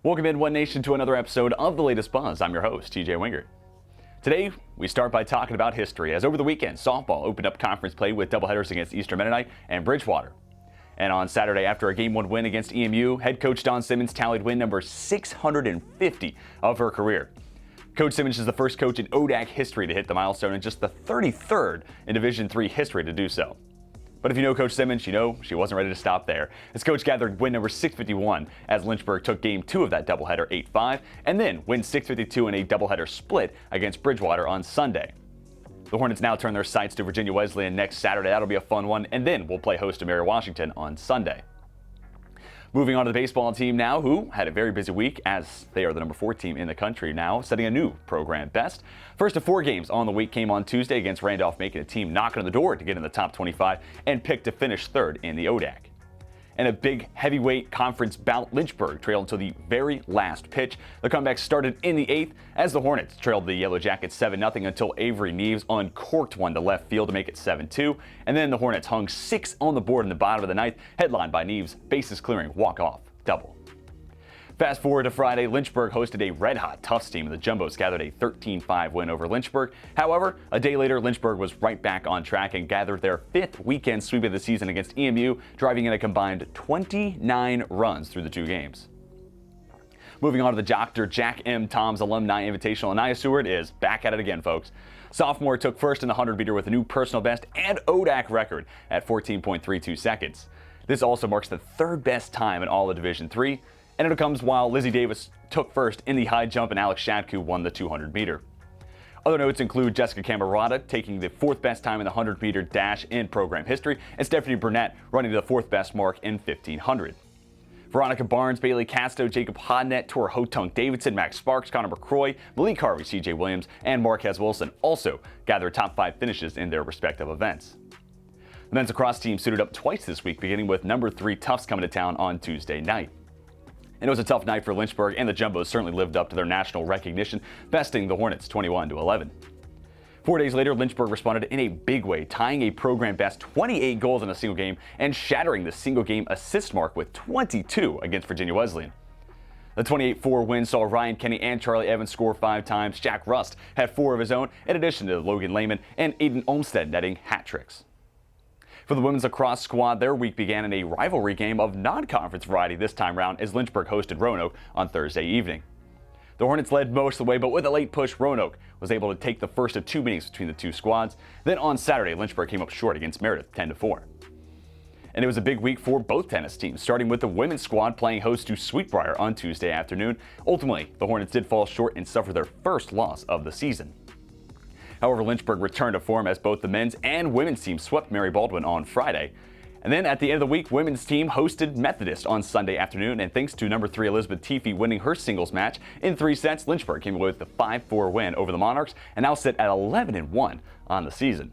Welcome in, One Nation, to another episode of The Latest Buzz. I'm your host, TJ Wingert. Today, we start by talking about history, as over the weekend, softball opened up conference play with doubleheaders against Eastern Mennonite and Bridgewater. And on Saturday, after a Game 1 win against EMU, head coach Don Simmons tallied win number 650 of her career. Coach Simmons is the first coach in ODAC history to hit the milestone and just the 33rd in Division III history to do so. But if you know Coach Simmons, you know she wasn't ready to stop there, as Coach gathered win number 651 as Lynchburg took Game 2 of that doubleheader 8-5, and then win 652 in a doubleheader split against Bridgewater on Sunday. The Hornets now turn their sights to Virginia Wesleyan next Saturday. That'll be a fun one, and then we'll play host to Mary Washington on Sunday. Moving on to the baseball team now, who had a very busy week as they are the number 4 team in the country now, setting a new program best. First of 4 games on the week came on Tuesday against Randolph, making a team knocking on the door to get in the top 25 and picked to finish 3rd in the ODAC. And a big heavyweight conference bout, Lynchburg trailed until the very last pitch. The comeback started in the 8th as the Hornets trailed the Yellow Jackets 7-0 until Avery Neves uncorked one to left field to make it 7-2. And then the Hornets hung 6 on the board in the bottom of the 9th, headlined by Neves' bases clearing walk-off double. Fast forward to Friday, Lynchburg hosted a red-hot Tufts team, and the Jumbos gathered a 13-5 win over Lynchburg. However, a day later, Lynchburg was right back on track and gathered their 5th weekend sweep of the season against EMU, driving in a combined 29 runs through the 2 games. Moving on to the Dr. Jack M. Toms Alumni Invitational, Anaya Seward is back at it again, folks. Sophomore took first in the 100-meter with a new personal best and ODAC record at 14.32 seconds. This also marks the 3rd best time in all of Division III. And it comes while Lizzie Davis took first in the high jump and Alex Shadku won the 200-meter. Other notes include Jessica Camerata taking the 4th best time in the 100-meter dash in program history, and Stephanie Burnett running the 4th best mark in 1500. Veronica Barnes, Bailey Casto, Jacob Hodnett, Tora Hotung Davidson, Max Sparks, Connor McCroy, Malik Harvey, CJ Williams, and Marquez Wilson also gathered top 5 finishes in their respective events. The men's lacrosse team suited up twice this week, beginning with number 3 Tufts coming to town on Tuesday night. And it was a tough night for Lynchburg, and the Jumbos certainly lived up to their national recognition, besting the Hornets 21-11. 4 days later, Lynchburg responded in a big way, tying a program best 28 goals in a single game and shattering the single game assist mark with 22 against Virginia Wesleyan. The 28-4 win saw Ryan Kenny and Charlie Evans score 5 times. Jack Rust had 4 of his own, in addition to Logan Lehman and Aiden Olmstead netting hat tricks. For the women's lacrosse squad, their week began in a rivalry game of non-conference variety this time round as Lynchburg hosted Roanoke on Thursday evening. The Hornets led most of the way, but with a late push, Roanoke was able to take the first of 2 meetings between the 2 squads. Then on Saturday, Lynchburg came up short against Meredith 10-4. And it was a big week for both tennis teams, starting with the women's squad playing host to Sweetbriar on Tuesday afternoon. Ultimately, the Hornets did fall short and suffer their first loss of the season. However, Lynchburg returned to form as both the men's and women's teams swept Mary Baldwin on Friday. And then at the end of the week, women's team hosted Methodist on Sunday afternoon, and thanks to number 3 Elizabeth Teefy winning her singles match in 3 sets, Lynchburg came away with the 5-4 win over the Monarchs and now sit at 11-1 on the season.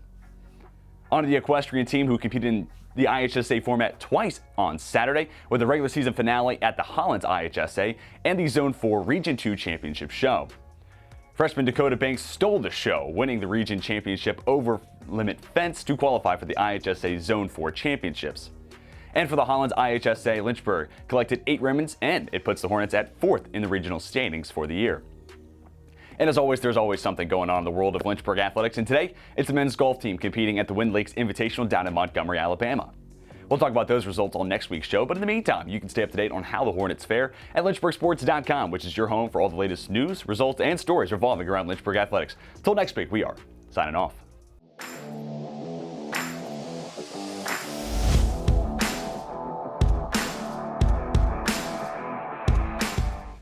On to the equestrian team, who competed in the IHSA format twice on Saturday, with the regular season finale at the Hollins IHSA and the Zone 4 Region 2 Championship show. Freshman Dakota Banks stole the show, winning the region championship over limit fence to qualify for the IHSA Zone 4 championships. And for the Hollins IHSA, Lynchburg collected 8 ribbons, and it puts the Hornets at 4th in the regional standings for the year. And as always, there's always something going on in the world of Lynchburg athletics, and today it's the men's golf team competing at the Wind Lakes Invitational down in Montgomery, Alabama. We'll talk about those results on next week's show, but in the meantime, you can stay up to date on how the Hornets fare at LynchburgSports.com, which is your home for all the latest news, results, and stories revolving around Lynchburg athletics. Until next week, we are signing off.